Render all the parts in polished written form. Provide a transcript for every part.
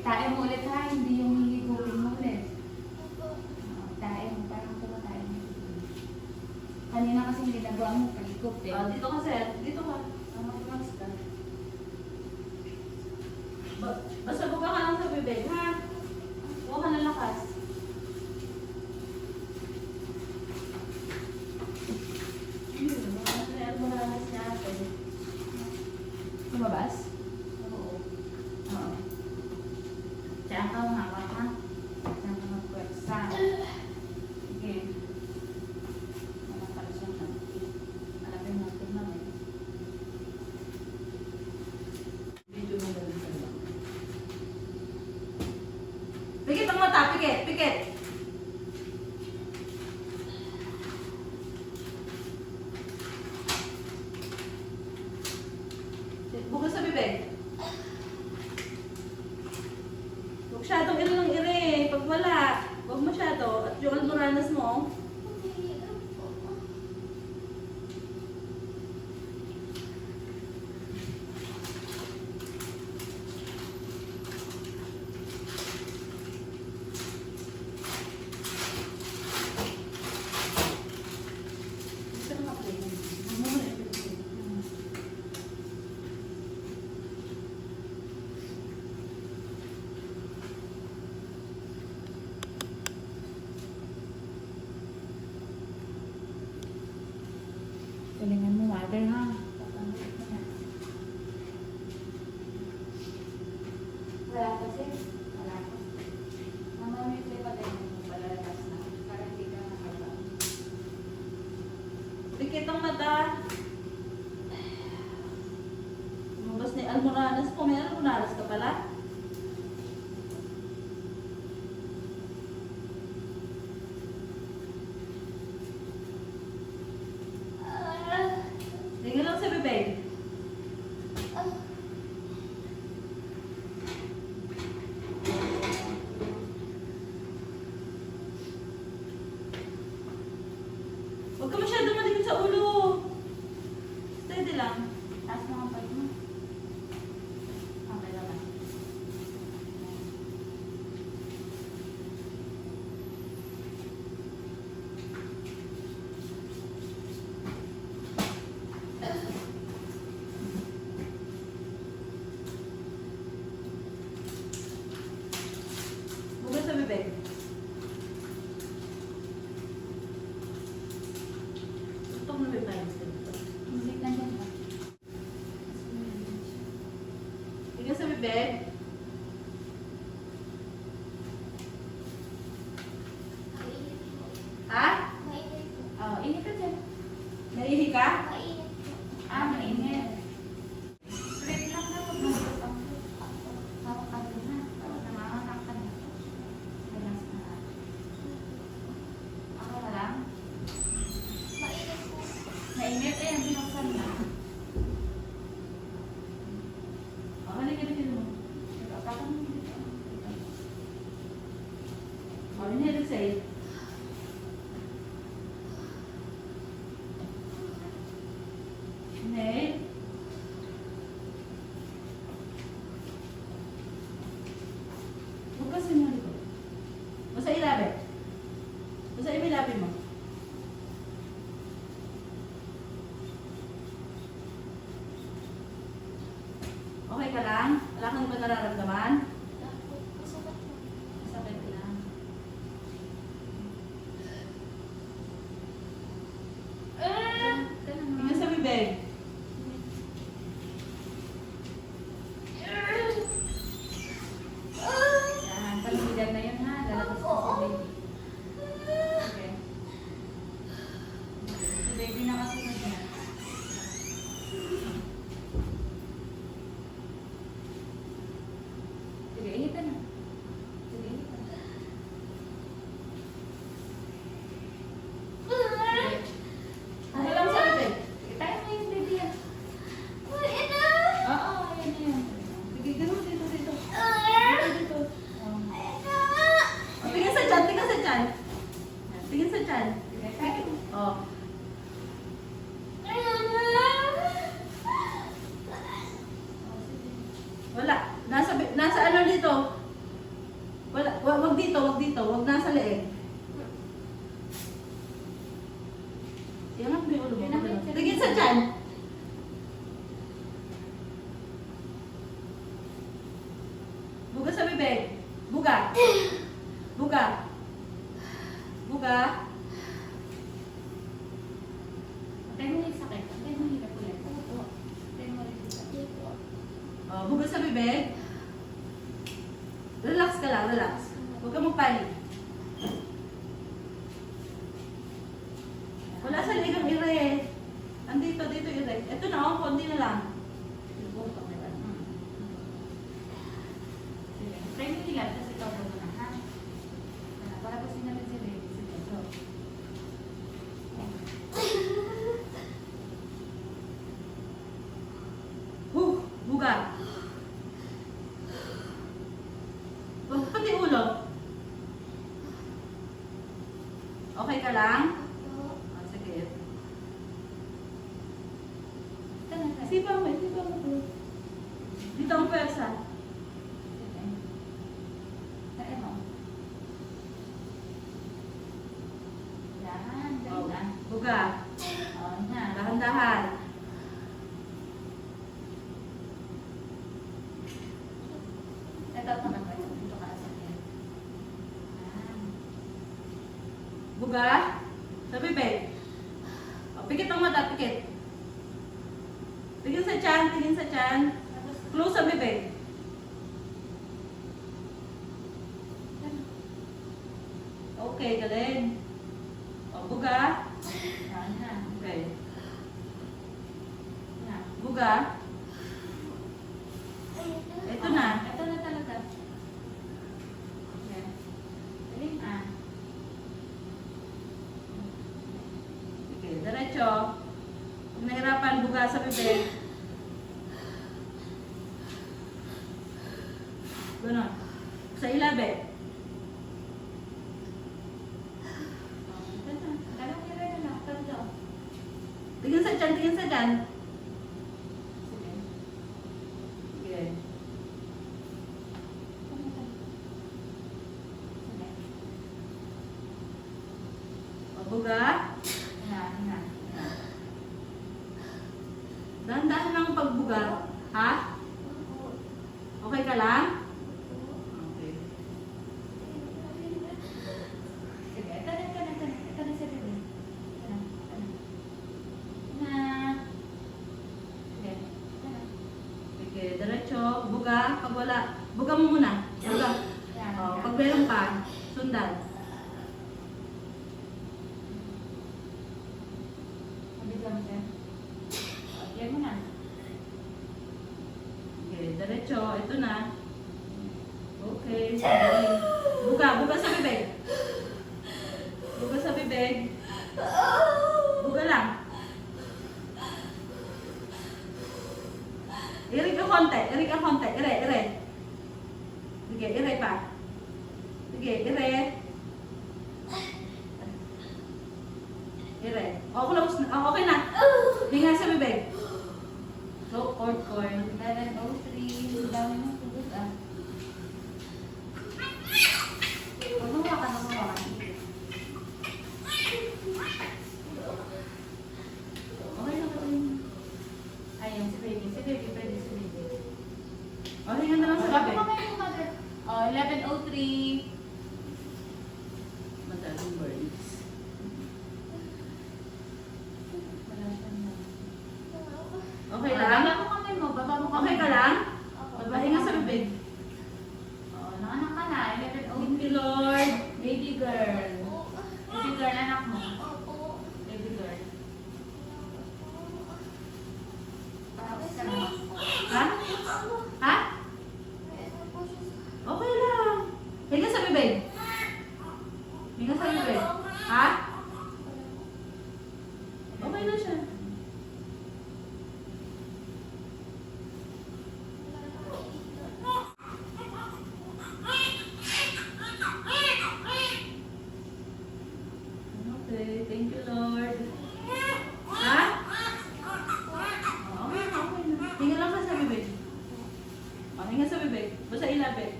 Tae mo ulit ha, hindi yung hihigupin mo ulit. Tae mo, parang tumatae mo. Kanina kasi hindi nagawa mo, palikot eh. Dito ka, sir. Dito ka. Mag-relax ka. Basta buka ka lang sa bibig, ha? Buka ka ng lakas. Lumabas? Oo. Oo. Diyan ka humawak ha? Diyan ka magpwersa. Sige. Walang kalusong lang. Malapin natin na eh. Video mo galing sa lang. Pikit ang mata, pikit, pikit. Bukas sa bibig. Huwag masyadong iri ng iri. Pag wala, huwag masyado. At yung almoranas mo, gusto na ako yun. Galingan mo, mother ha? Wala kasi. Wala ko. Mamamit kayo pa tayo mo palalakas na. Para hindi ka nakaba. Pikit ang mata. Lumabas na yung almoranas mo. May almoranas ka pala? Tingnan lang sa bibig. Huwag ka masyadong malikot sa ulo. Steady lang. Taas mo ang pag mo. Okay naman. Bukas sa bibig. Tutok na bibig tayo. Music na dyan ba? Tingnan sa bibig. Ha? Oo, init ka dyan. Naihi ka? Mainit. Straight lang na pag magpapang. Hawak ka doon na. Tapos namamantak ka na. Relax na lang. Ako na lang. Mainit eh, binuksan na. Halika mo. Nagkakaroon mo dito. Inhale, exhale. Inhale. Bukasin mo dito. Basta ilabi. Basta ilabi mo. Okay ka lang? Wala kang ba nararamdaman? Sakit lang. Tingnan sa bibig. Yan, palumidag na yun ha. Lalabas na si baby. Okay. Si baby na kasunod na. Sige, ihitan na. Sige, ihitan na. Ano lang sa bibig? Sige, tayo mo yung baby yan. Oo, yan na yan. Sige, ganun dito, dito. Dito, dito. Tingnan sa tiyan, tingnan sa tiyan. Tingnan sa tiyan. Sige, tayo. Oh. Wala. Nasa ano dito? Wag dito, wag nasa leeg. Iangat mo yung ulo mo. Tingin sa tiyan. Buga sa bibig. Buga. Buga. Buga. Patay mo yung sakit. Patay mo yung hirap ulit. Patay mo ulit yung sakit. Buga sa bibig. Relax ka lang, relax. Huwag ka magpanik. Wala sa leeg ang ire. Andito, dito ire. Ito na, konti na lang. Sige. Patay mo yung hilap. Tapos ikaw mo na, ha? Para po sinabi si Ray. Sige, go. Buga. Pati ulo. Okay ka lang? Sige. Isipan mo. Dito ang pwersa. Kaya mo. Yan. Oh, Ganda. buga. Oh, yan. Dahan-dahan. Ito naman ba? Dito ka sa akin. Yan. Buga. Sa bibig. Pikit ang mata, pikit. Tingin sa tiyan. Close sa bibig. Okay, galing. Buga. Yan na. Okay. Yan. Buga. Ito na. Ito na talaga. Yan. Galing ah. Okay, diretso. Kung nahirapan, buga sa bibig. Ganon. Sa ilabe. Ito na. Dalawang kira na lang. Tatlo. Tingin sa tiyan. Sige. Sige. Sige. Buga. Yan. Dahan-dahan lang pagbuga. Ha? Okay ka lang? Okay. Sige. Ito na sa bibig. Ito na. Na. Sige. Ito na. Okay, diretso. Buga. Pag wala. Buga mo muna. Buga. Yan. Pag meron pa, sundan. Mabigyan mo siya. Yan mo na. Okay, diretso. Ito na. Okay. Galing. Buga sa bibig. Buga sa bibig. Buga lang. Irik ka konti. Ire. Sige, ire pa. Sige, ire. Ire. Close na. Okay na. Hinga sa bibig. So, cord. 11:03. Dami mo tubig ah. Gumawa ka. Okay na ba yun? Ayun, si baby. Pwede si baby. O, hinga na lang sa Sabi bibig. mo kayo, mother. Oh, 11:03. Madaling birds. Wala siyang na. Okay lang? Baba mo kamay mo. Okay ka lang? Hinga sa bibig. Oo, nakanak ka na. Thank you, 11:03. Lord. Baby girl. Baby girl, anak mo. Baby girl. Tapos ka na. Ha? Ha? Okay lang. Hinga sa bibig. Hinga sa bibig. Ha? Okay na siya. Okay, thank you, Lord. Ha? Okay na. Hinga lang ka sa bibig. Hinga sa bibig. Basta ilapit.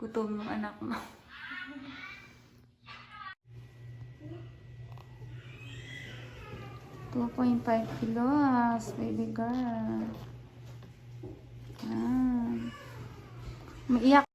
Gutom yung anak mo. $2.5 kilos, baby girl. Yan. Umiiyak